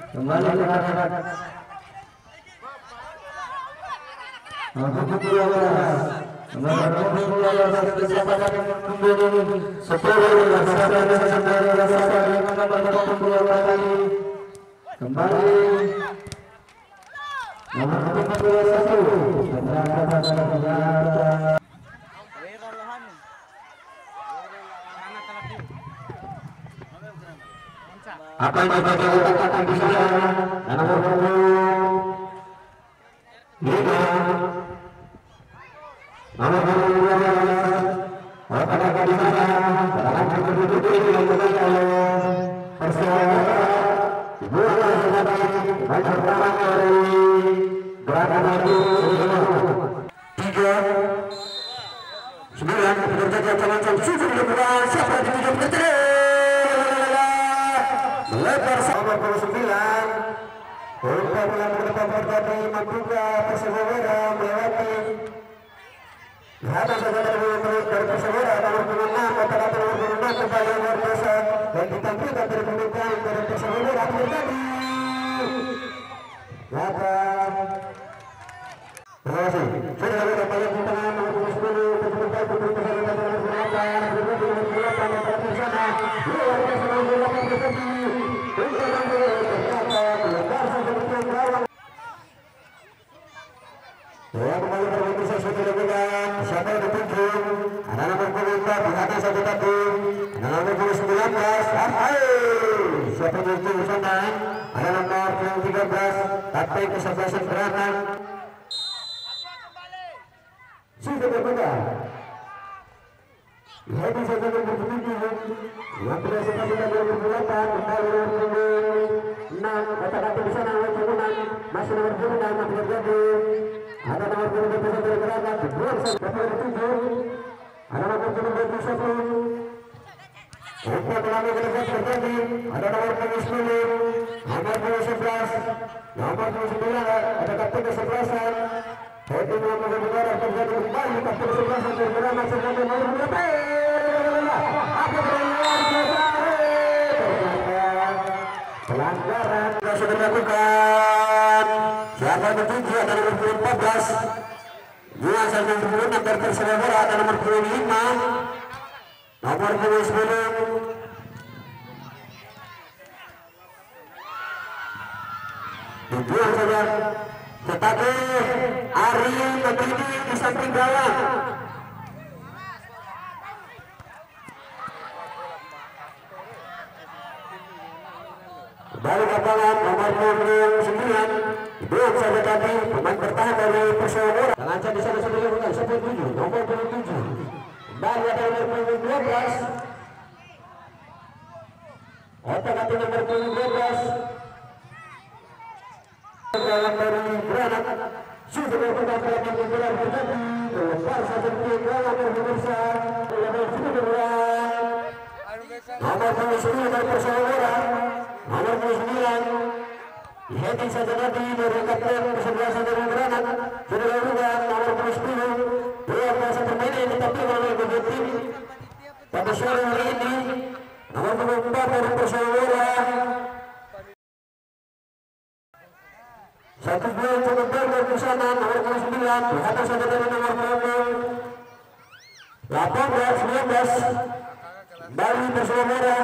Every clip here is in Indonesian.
Kembali ke apa yang kita katakan di sana nomor 5 nomor 12 apa di sana dalam kedudukan ini dilakukan oleh Persela bola sebagai pertama dari berada di 3 9 bekerja jalan sudah dilakukan siapa di 7 menit lebar sama 29 untuk melakukan terjadi membuka Persewera melewati hadap saja dari Persewera nomor 26 kata-kata nomor 26 kembali luar biasa dan ditampilkan dari pemerintahan dari Persewera terjadi kata terima kasih sudah ada kembali di tengah nomor 10 kecepatan putri Persewera nomor 8 berikut nomor 8 yang terjadi sana luar biasa nomor 8 terjadi kembali berbagi sesuatu dengan siapa yang ditunjuk ada nomor 25 perhatian satu tadi ada nomor 19 siapa yang ditunjuk sana ada nomor 13 tapi kesebelasan gerakan sudah berbeda lihat saja nomor 7 yang berhasil sudah 28 kembali nomor 6 kata-kata di sana nomor 6 masih nomor 26 masih terjadi ada nomor 22 dari gerakan nomor 7 ada nomor 21 untuk melalui gerakan terjadi ada nomor 10 nomor 11 nomor 29 ada kapten kesebelasan itu nomor 22 terjadi kembali kapten kesebelasan dari gerakan sebagai nomor 2 apa pelanggaran yang sudah dilakukan siapa yang dituju ada nomor 14 Juan Salman 26 dari Persewera ada nomor 25 nomor 10 dibuang saja tetapi Ari berdiri di samping gawang kembali lapangan nomor 29 dibuang saja tadi pemain bertahan dari Persewera lancar di sana sudah dilakukan 7 nomor 27 kembali ada nomor 12 otak-atik nomor 12 dalam dari granat sudah berkembang dalam pembunuhan terjadi lepas saja di gawang pemirsa nomor 29 dari Persewera nomor 29 heading saja tadi dari kapten kesebelasan dari granat sudah dilakukan nomor 10 luar biasa permainan yang ditampilkan oleh kedua tim pada sore hari ini nomor 24 dari Persewera satu gol cukup dari Persana nomor 29 atas saja dari nomor 18 19 Bali Persewera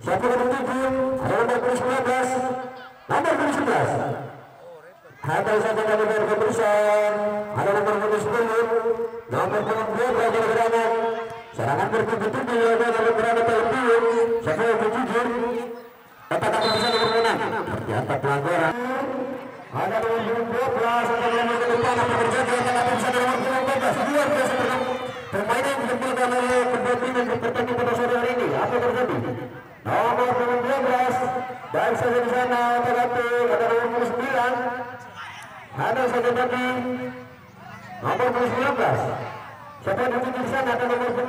satu nomor 7 ada nomor 19 nomor 11 atas saja dari nomor Persana ada nomor 10 nomor 12 dari Granat serangan bertubi-tubi ada nomor Granat terpilih siapa yang berjujur kata-kata bisa nomor 6 ternyata pelanggaran ada nomor 12 atau nomor ke depan apa terjadi kata-kata bisa nomor 12 luar biasa permainan yang ditampilkan oleh kedua tim yang bertanding pada sore hari ini apa terjadi nomor 12 dan saja di sana kata-kata ada nomor 9 ada saja tadi nomor 19 siapa yang dituju di sana ada nomor 8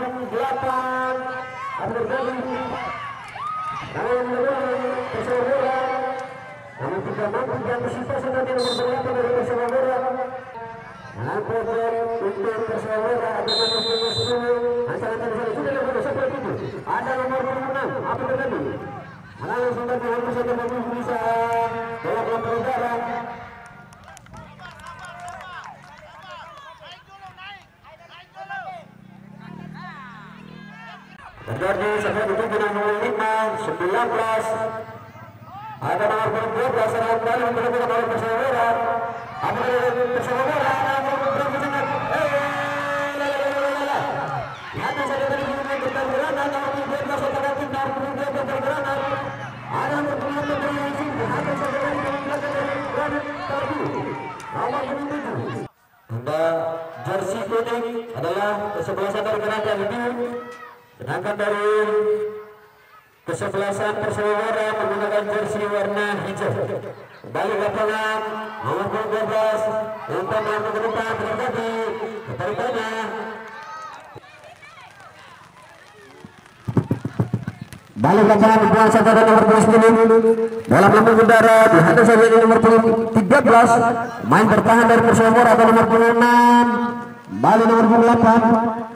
apa terjadi Persewera namun tidak mampu diantisipasi nanti nomor 8 dari Persewera Untuk Persewara ada nomor 10 ada nomor 6 apa tadi? Langsung dari nomor 1 bisa bola berudara. Terjadi sampai dituju nomor 5 19 ada nomor 12 ada kembali untuk nomor Persewara. Apa Persewara nomor berapa sangat ada saja dari pergerakan nomor 12 ada pergerakan ada nomor 6 dari sini ada saja dari pergerakan tadi nomor 7 Anda jersey kuning adalah kesebelasan dari gerakan ini, sedangkan dari kesebelasan Persewara menggunakan jersey warna hijau. Kembali lapangan nomor 12 untuk melakukan ke depan terjadi ketarikannya. Balik lapangan dibuang saja nomor 10 dalam lambung udara dihadap saja di nomor 13 main bertahan dari Persewara atau nomor 6 balik nomor 8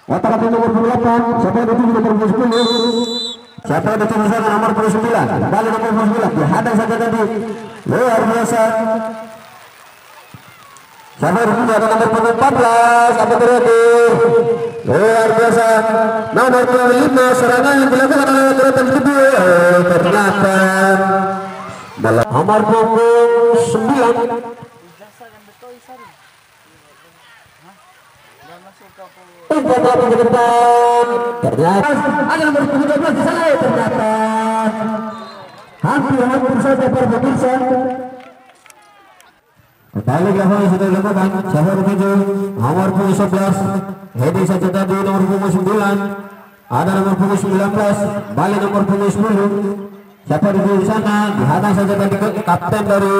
otak api nomor 8 siapa yang dituju nomor 10 siapa yang dituju sana nomor 9 balik nomor 9 dihadap saja tadi luar biasa siapa yang dituju ada nomor 14 apa terjadi luar biasa nomor 25 serangan yang dilakukan oleh gerakan kedua ternyata dalam nomor 9 umpan ke depan ternyata ada nomor 13 di sana ternyata hampir saja pemirsa. Kembali gawang sudah dilakukan Syahur Tujuh nomor 11 Hedi saja tadi nomor 9 ada nomor 19 balik nomor 10 siapa di sana dihadang saja tadi kapten dari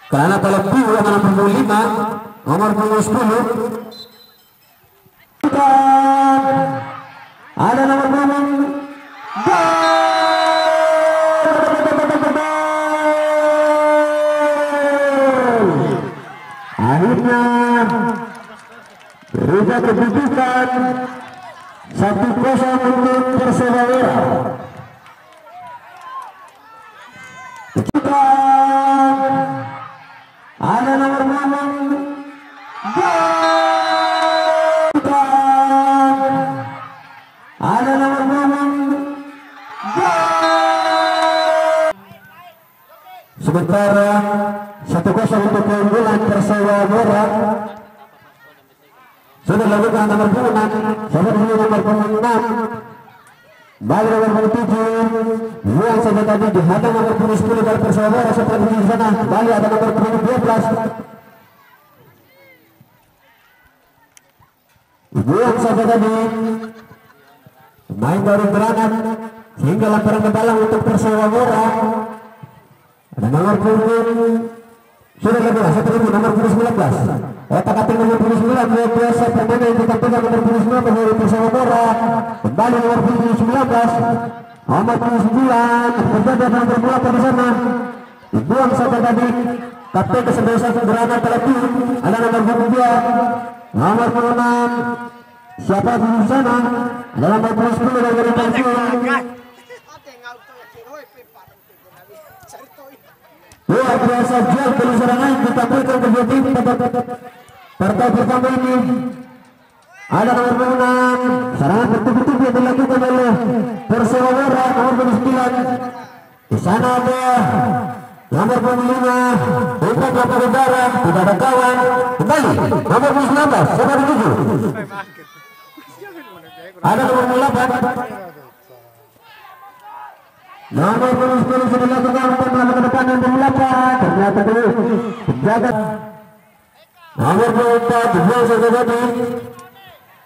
kerana kalau nomor 5 nomor 10 ada nomor 6 akhirnya berubah kedudukan 1-0 untuk Persewara. Ada nomor 6 ada nomor 6 sementara 1-0 untuk keunggulan Persewara. Sudah dilakukan nomor 6 sama dengan nomor 6 balik nomor 7 buang saja tadi dihadang nomor 10 dari Persewara seperti di sana balik ada nomor 12 buang saja tadi main dari gerakan sehingga lamparan ke dalam untuk Persewara. Ada nomor 10 sudah kedua seperti nomor 19 otak atik nomor 19 luar biasa permainan yang ditampilkan nomor 19 dari Persewara. Kembali nomor 19 nomor 9 terjadi nomor 8 di sana dibuang saja tadi kapten kesebelasan gerakan terlebih ada nomor 22 nomor 6 siapa di sana ada nomor 10 dari Persewara. Luar biasa jauh dari serangan ditampilkan kedua tim partai pertama ini ada nomor 6 serangan betul-betul yang dilakukan oleh Persewara nomor 9 di sana ada nomor 25 umpan lapar udara tidak ada kawan kembali nomor 19 siapa dituju ada nomor 8 nomor 10 sudah dilakukan untuk melakukan ke depan yang berlapan ternyata terus jaga nomor 24 dibuang saja tadi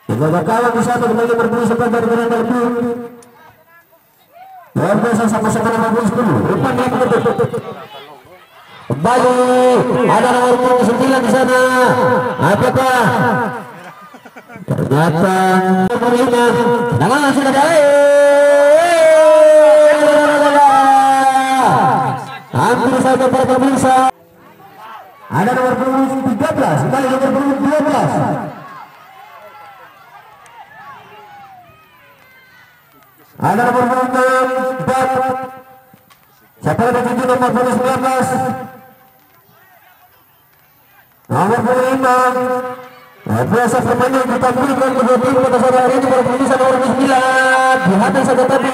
tidak ada kawan di satu kembali nomor 10 dari gerakan terlebih luar biasa sama-sama nomor 10 umpan yang betul kembali ada nomor 9 di sana apakah ternyata nomor 5 tendangan sudah ada hampir saja para pemirsa Ada nomor punggung 13, kembali nomor punggung 12. Ada nomor punggung 4. Siapa yang tuju nomor punggung 19? Nomor punggung 5. Biasa permainan ditampilkan kedua tim pada sore hari ini pada penulisan nomor 9. Dihadang saja tadi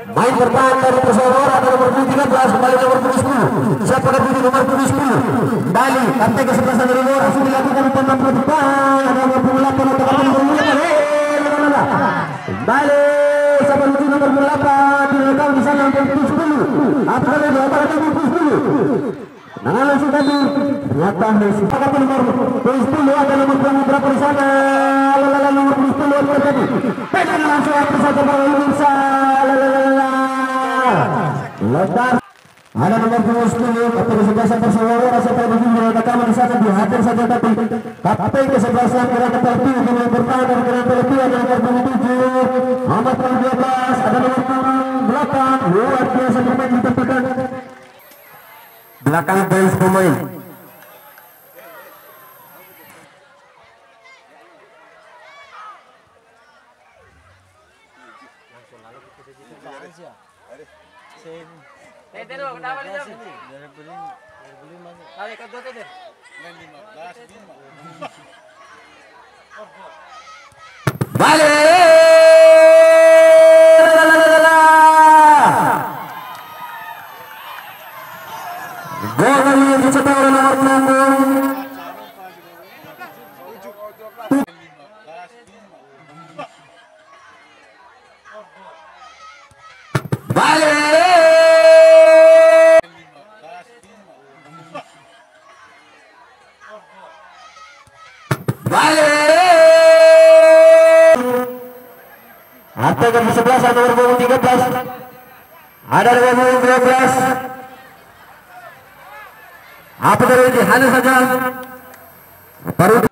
main bertahan dari perseorangan ada nomor 13 kembali nomor 10. Siapa yang tuju nomor 10? Kembali sampai ke sebelah sana luar langsung dilakukan umpan nomor depan. Ada nomor 8 atau nomor 9. Kembali siapa yang tuju nomor 8 dilakukan di sana nomor 10. Apa kali nomor 10? Nah langsung tadi ternyata siapa nomor 10 ada nomor berapa di sana lalala nomor 10 apa tadi pegang langsung apa saja para pemirsa lalala lebar ada nomor 10 atau kesebelasan Persewara rasa terbuka mengatakan di sana dihadir saja tapi kapten kesebelasan gerakan terpilih dengan bertahan dan gerakan terpilih ada nomor 7 nomor 12 ada nomor 8 luar biasa bermain ditampilkan belakang garis pemain. Atakan di sebelah nomor punggung 13. Ada nomor punggung 12. Apa dari ini hanya saja baru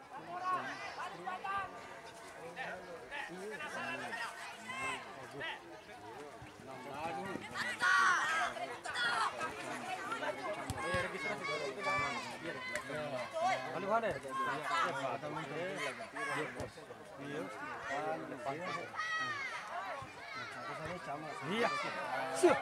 iya. Siap.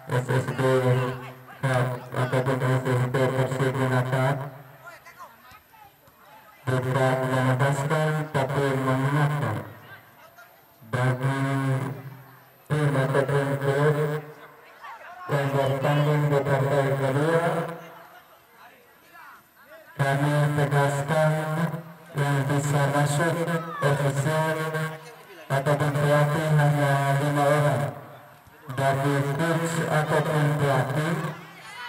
SSB ataupun SSB versi gunakan bukan melepaskan tapi mengingatkan bagi tim ataupun klub yang bertanding di partai kedua. Kami tegaskan yang bisa masuk ofisial ataupun pelatih hanya 5 orang. Bagi coach ataupun pelatih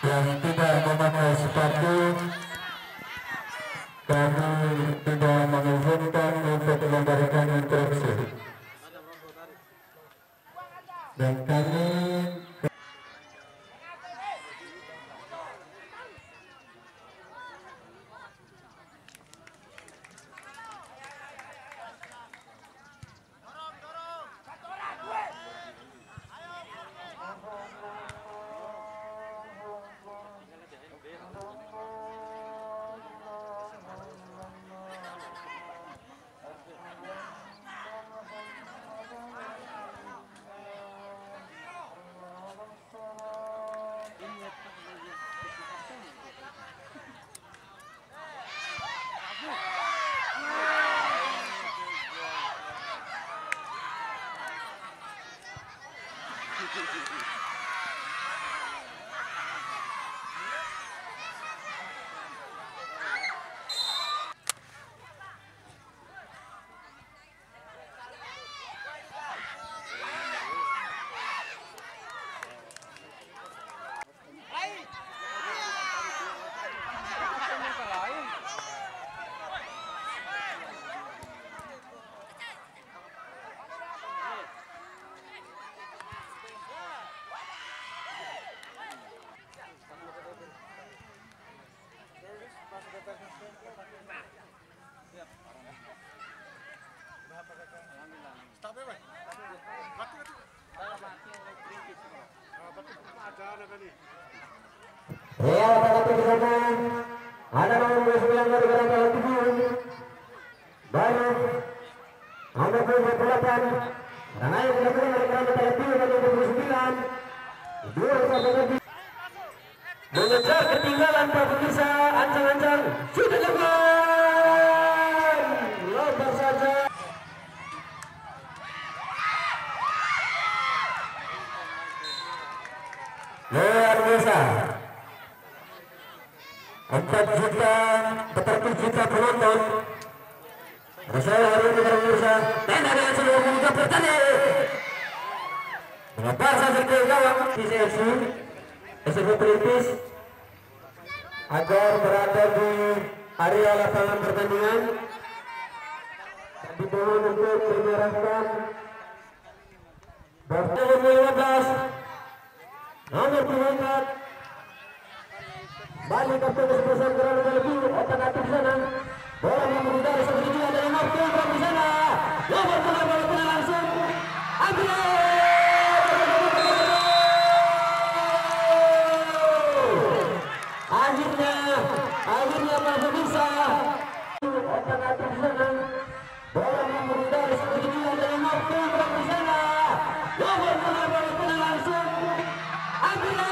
yang tidak memakai sepatu kami tidak mengizinkan untuk memberikan instruksi dan kami Ya, tapi di sana ada nomor 29 dari Gerakan Tujuh. Baru nomor 28. Karena yang dilakukan oleh Gerakan Tujuh dari 29. Dua satu lagi. Mengejar ketinggalan Pak pemirsa, ancang-ancang sudah dilakukan. Lompat saja. Luar biasa. 4 juta, 40 juta penonton. Rasanya hari ini pemirsa, dan ada yang seluruh pemirsa bertanding. Mengapa saja ke gawang PCFC SFC Pelipis agar berada di area lapangan pertandingan. Dimohon untuk menyerahkan nomor 15 nomor 24 balik ke posisi berada lebih otak-atik sana. Bola yang dari seperti itu ada nomor 2 di sana. Nomor 2 langsung ambil. Akhirnya masih bisa. Otak-atik sana. Bola yang dari seperti itu ada nomor 2 di sana. Nomor 2 langsung ambil.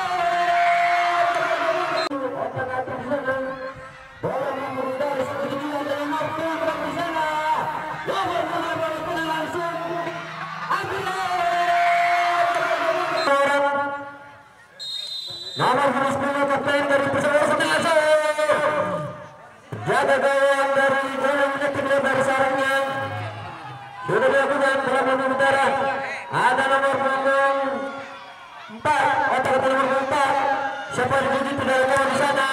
Otak-atik sana. Bola yang dari seperti itu ada nomor 2 di sana. Nomor 2 langsung ambil. Nomor 10 kapten dari Persebaya Semarang. Jaga gawang dari bola menyetir dari sarangnya. Sudah dilakukan perlawanan utara. Ada nomor 4. Otak-atik nomor 4. Siapa yang tidak ada di sana?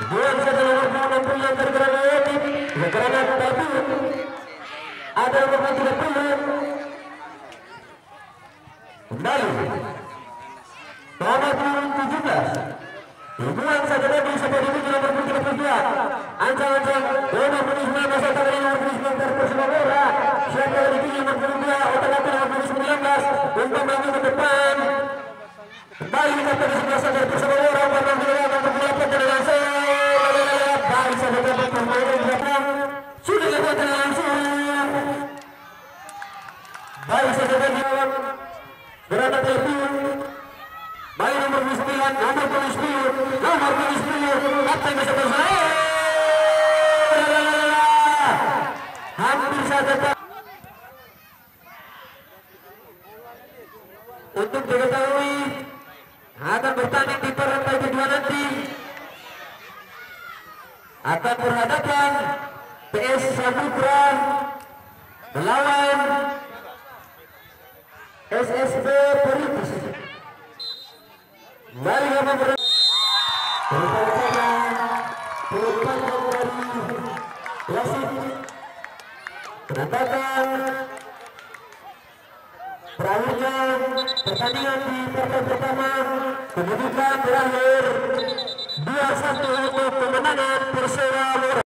Dua saja nomor 60 yang tergerak Gerakan Batu. Ada nomor 30. Kembali. Nomor 17. Hubungan saja lagi seperti itu nomor 32. Ancang-ancang nomor 29 satu kali nomor 29 dari Persebaya. Siapa yang dipilih nomor 22? Otak-atik nomor 19 untuk maju ke depan. Kembali ke sebelah dari Persebaya. Nomor 28 dari langsung. Baik saja dapat permainan di belakang. Sudah dilakukan langsung. Baik saja bagi Gerakan Telepon. Baik nomor 9, nomor 10, kapten Persebaya. Hampir saja untuk diketahui akan bertanding di partai kedua nanti akan berhadapan PS Samudra melawan SSB Pelipis. Mari kita bersama pelukan dari klasik menandakan berakhirnya pertandingan di partai pertama. Kemudian berakhir 2-1 untuk kemenangan Persebaya.